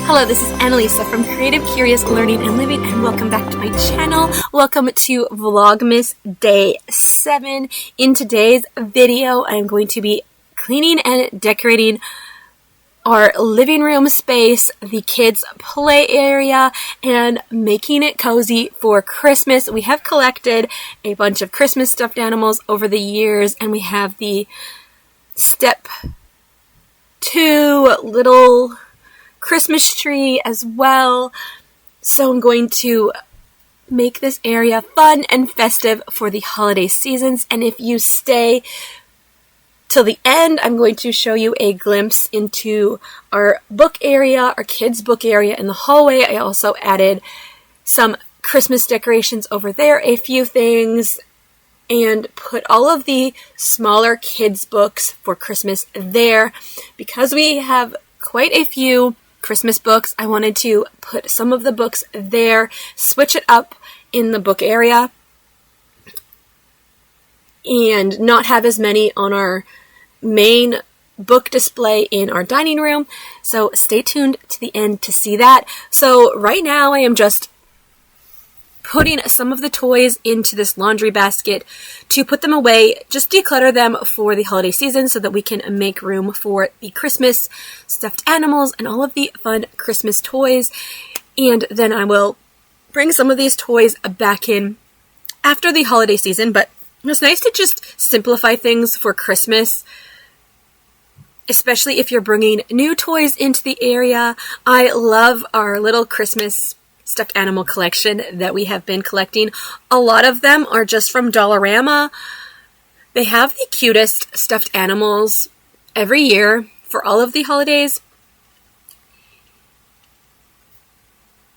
Hello, this is Annalisa from Creative Curious Learning and Living, and welcome back to my channel. Welcome to Vlogmas Day 7. In today's video, I'm going to be cleaning and decorating our living room space, the kids' play area, and making it cozy for Christmas. We have collected a bunch of Christmas stuffed animals over the years, and we have the Step 2 little Christmas tree as well. So I'm going to make this area fun and festive for the holiday seasons. And if you stay till the end, I'm going to show you a glimpse into our book area, our kids' book area in the hallway. I also added some Christmas decorations over there, a few things, and put all of the smaller kids' books for Christmas there. Because we have quite a few Christmas books, I wanted to put some of the books there, switch it up in the book area, and not have as many on our main book display in our dining room. So stay tuned to the end to see that. So right now I am just putting some of the toys into this laundry basket to put them away, just declutter them for the holiday season so that we can make room for the Christmas stuffed animals and all of the fun Christmas toys. And then I will bring some of these toys back in after the holiday season, but it's nice to just simplify things for Christmas, especially if you're bringing new toys into the area. I love our little Christmas stuffed animal collection that we have been collecting. A lot of them are just from Dollarama. They have the cutest stuffed animals every year for all of the holidays.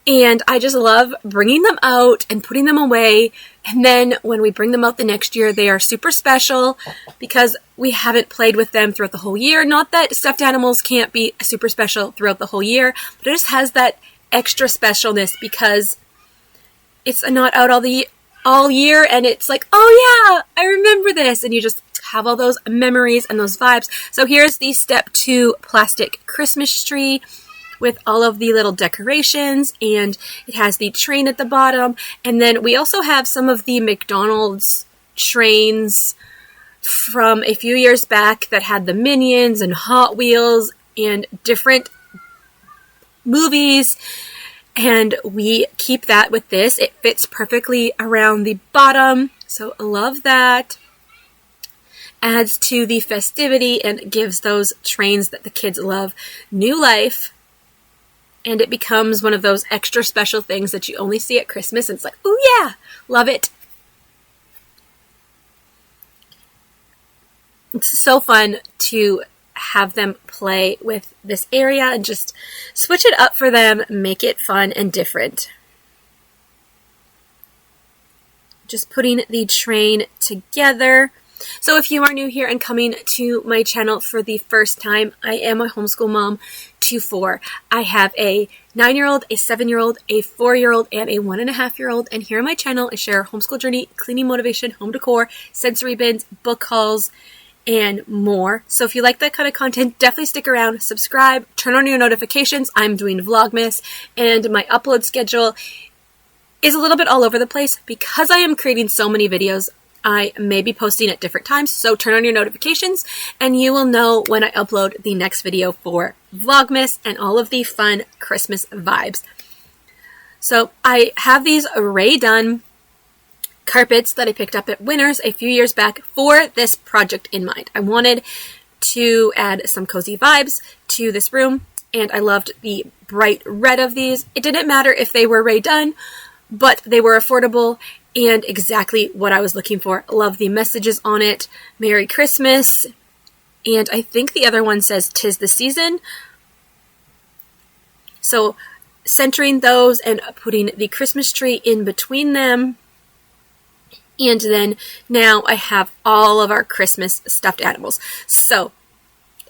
And I just love bringing them out and putting them away. And then when we bring them out the next year, they are super special because we haven't played with them throughout the whole year. Not that stuffed animals can't be super special throughout the whole year, but it just has that extra specialness because it's not out all year, and it's like, oh yeah, I remember this, and you just have all those memories and those vibes. So here's the Step 2 plastic Christmas tree with all of the little decorations, and it has the train at the bottom. And then we also have some of the McDonald's trains from a few years back that had the Minions and Hot Wheels and different movies, and we keep that with this. It fits perfectly around the bottom, so I love that. Adds to the festivity and gives those trains that the kids love new life, and it becomes one of those extra special things that you only see at Christmas, and it's like, oh yeah, love it. It's so fun to have them play with this area and just switch it up for them, make it fun and different. Just putting the train together. So if you are new here and coming to my channel for the first time, I am a homeschool mom to 4. I have a 9-year-old, a 7-year-old, a 4-year-old, and a 1.5-year-old. And here on my channel, I share homeschool journey, cleaning motivation, home decor, sensory bins, book hauls, and more. So if you like that kind of content, definitely stick around, subscribe, turn on your notifications. I'm doing Vlogmas, and my upload schedule is a little bit all over the place because I am creating so many videos. I may be posting at different times, so turn on your notifications and you will know when I upload the next video for Vlogmas and all of the fun Christmas vibes. So I have these Ray Dunn carpets that I picked up at Winners a few years back for this project in mind. I wanted to add some cozy vibes to this room, and I loved the bright red of these. It didn't matter if they were Ray Dunn, but they were affordable and exactly what I was looking for. I love the messages on it. Merry Christmas. And I think the other one says 'Tis the Season. So centering those and putting the Christmas tree in between them. And then now I have all of our Christmas stuffed animals. So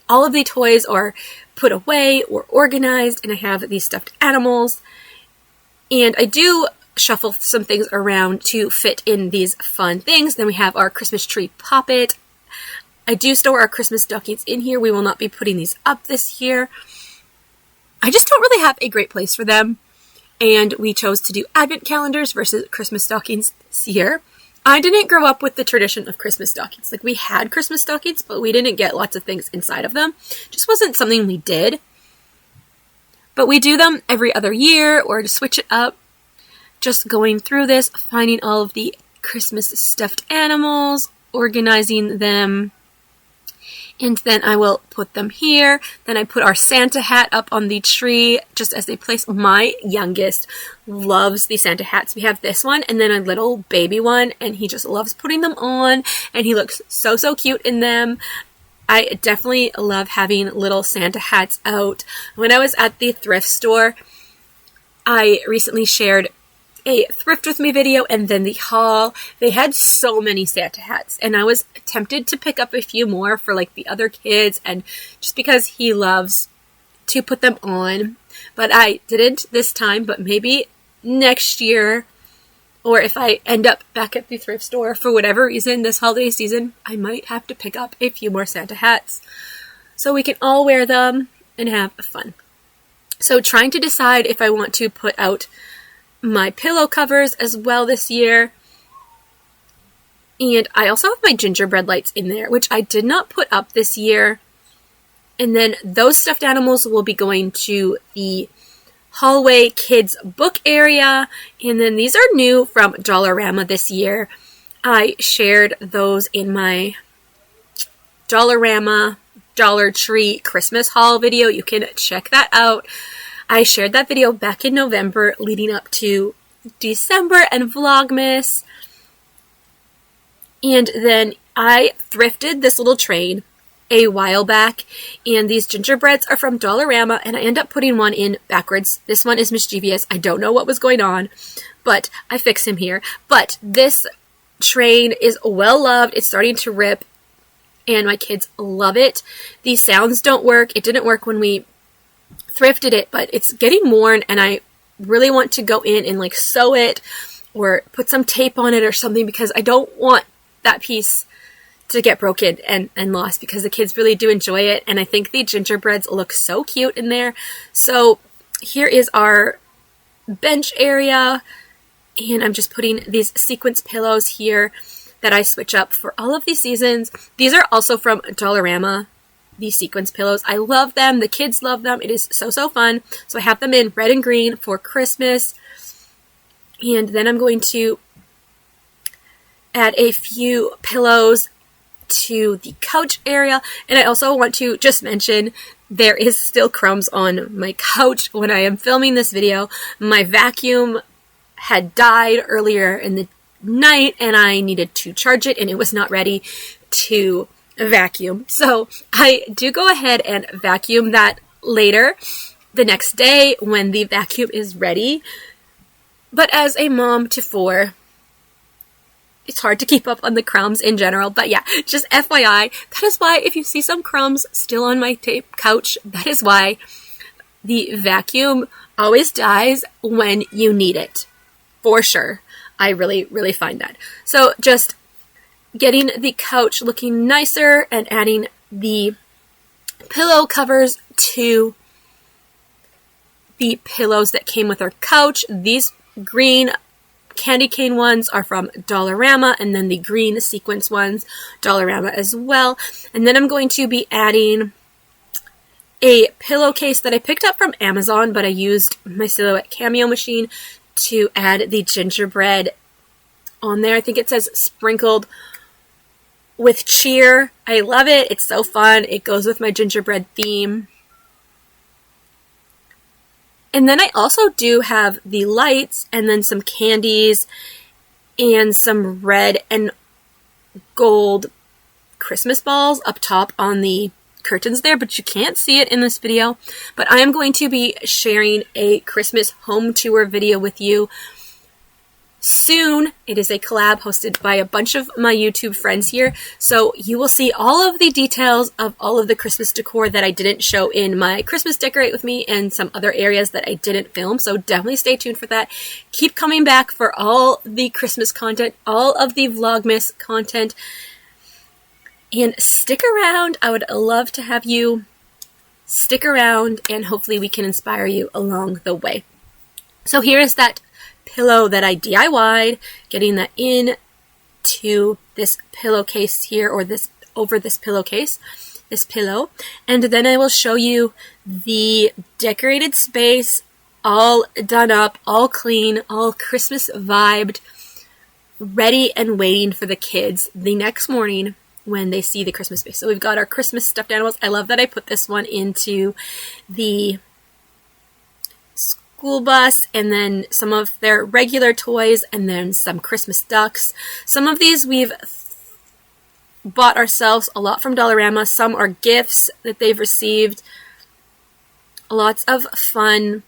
all of the toys are put away or organized, and I have these stuffed animals. And I do shuffle some things around to fit in these fun things. Then we have our Christmas tree poppet. I do store our Christmas stockings in here. We will not be putting these up this year. I just don't really have a great place for them. And we chose to do advent calendars versus Christmas stockings this year. I didn't grow up with the tradition of Christmas stockings. Like, we had Christmas stockings, but we didn't get lots of things inside of them. It just wasn't something we did. But we do them every other year, or to switch it up. Just going through this, finding all of the Christmas stuffed animals, organizing them. And then I will put them here. Then I put our Santa hat up on the tree just as a place. My youngest loves the Santa hats. We have this one and then a little baby one, and he just loves putting them on, and he looks so, so cute in them. I definitely love having little Santa hats out. When I was at the thrift store, I recently shared a thrift with me video and then the haul. They had so many Santa hats, and I was tempted to pick up a few more for like the other kids, and just because he loves to put them on. But I didn't this time, but maybe next year, or if I end up back at the thrift store for whatever reason this holiday season, I might have to pick up a few more Santa hats so we can all wear them and have fun. So trying to decide if I want to put out my pillow covers as well this year. And I also have my gingerbread lights in there, which I did not put up this year. And then those stuffed animals will be going to the hallway kids book area. And then these are new from Dollarama this year. I shared those in my Dollarama Dollar Tree Christmas haul video. You can check that out. I shared that video back in November leading up to December and Vlogmas. And then I thrifted this little train a while back, and these gingerbreads are from Dollarama, and I end up putting one in backwards. This one is mischievous. I don't know what was going on, but I fix him here. But this train is well loved. It's starting to rip, and my kids love it. These sounds don't work. It didn't work when we thrifted it, but it's getting worn, and I really want to go in and like sew it or put some tape on it or something, because I don't want that piece to get broken and lost, because the kids really do enjoy it, and I think the gingerbreads look so cute in there. So here is our bench area, and I'm just putting these sequence pillows here that I switch up for all of these seasons. These are also from Dollarama, these sequence pillows. I love them. The kids love them. It is so, so fun. So I have them in red and green for Christmas. And then I'm going to add a few pillows to the couch area. And I also want to just mention there is still crumbs on my couch when I am filming this video. My vacuum had died earlier in the night, and I needed to charge it, and it was not ready to vacuum. So I do go ahead and vacuum that later the next day when the vacuum is ready. But as a mom to 4, it's hard to keep up on the crumbs in general. But yeah, just FYI, that is why if you see some crumbs still on my couch, that is why the vacuum always dies when you need it. For sure. I really, really find that. So just getting the couch looking nicer and adding the pillow covers to the pillows that came with our couch. These green candy cane ones are from Dollarama, and then the green sequence ones, Dollarama as well. And then I'm going to be adding a pillowcase that I picked up from Amazon, but I used my Silhouette Cameo machine to add the gingerbread on there. I think it says sprinkled with cheer. I love it. It's so fun. It goes with my gingerbread theme. And then I also do have the lights and then some candies and some red and gold Christmas balls up top on the curtains there, but you can't see it in this video. But I am going to be sharing a Christmas home tour video with you soon. It is a collab hosted by a bunch of my YouTube friends here, so you will see all of the details of all of the Christmas decor that I didn't show in my Christmas Decorate With Me and some other areas that I didn't film, so definitely stay tuned for that. Keep coming back for all the Christmas content, all of the Vlogmas content, and stick around. I would love to have you stick around and hopefully we can inspire you along the way. So here is that pillow that I DIY'd, getting that into this pillowcase here, or this over this pillowcase, this pillow. And then I will show you the decorated space, all done up, all clean, all Christmas vibed, ready and waiting for the kids the next morning when they see the Christmas space. So we've got our Christmas stuffed animals. I love that I put this one into the school bus, and then some of their regular toys, and then some Christmas ducks. Some of these we've bought ourselves a lot from Dollarama. Some are gifts that they've received. Lots of fun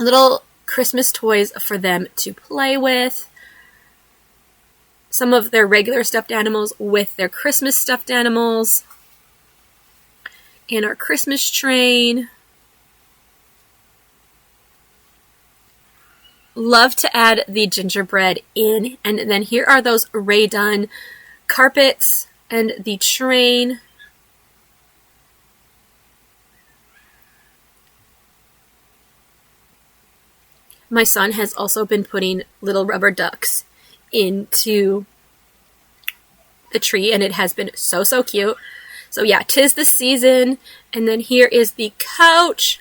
little Christmas toys for them to play with. Some of their regular stuffed animals with their Christmas stuffed animals. And our Christmas train. Love to add the gingerbread in. And then here are those Rae Dunn carpets and the train. My son has also been putting little rubber ducks into the tree, and it has been so cute. So yeah, 'tis the season. And then here is the couch.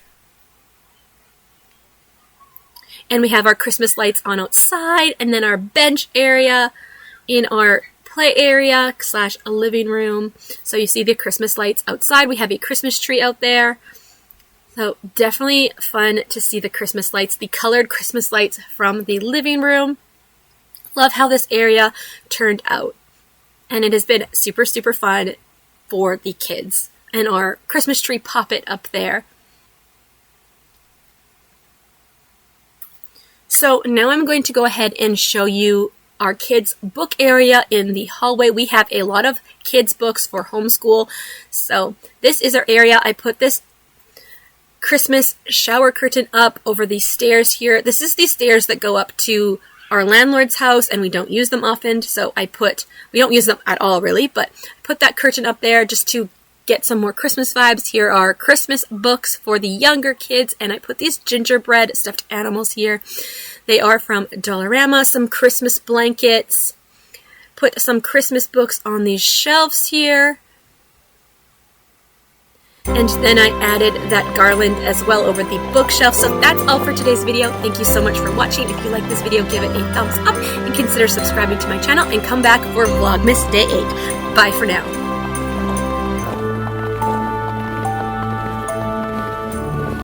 And we have our Christmas lights on outside, and then our bench area in our play area / a living room. So you see the Christmas lights outside. We have a Christmas tree out there. So definitely fun to see the Christmas lights, the colored Christmas lights from the living room. Love how this area turned out. And it has been super fun for the kids. And our Christmas tree poppet up there. So now I'm going to go ahead and show you our kids' book area in the hallway. We have a lot of kids' books for homeschool. So this is our area. I put this Christmas shower curtain up over these stairs here. This is the stairs that go up to our landlord's house, and we don't use them often. So we don't use them at all really, but I put that curtain up there just to get some more Christmas vibes. Here are Christmas books for the younger kids, and I put these gingerbread stuffed animals here. They are from Dollarama. Some Christmas blankets. Put some Christmas books on these shelves here. And then I added that garland as well over the bookshelf. So that's all for today's video. Thank you so much for watching. If you like this video, give it a thumbs up and consider subscribing to my channel, and come back for Vlogmas Day 8. Bye for now.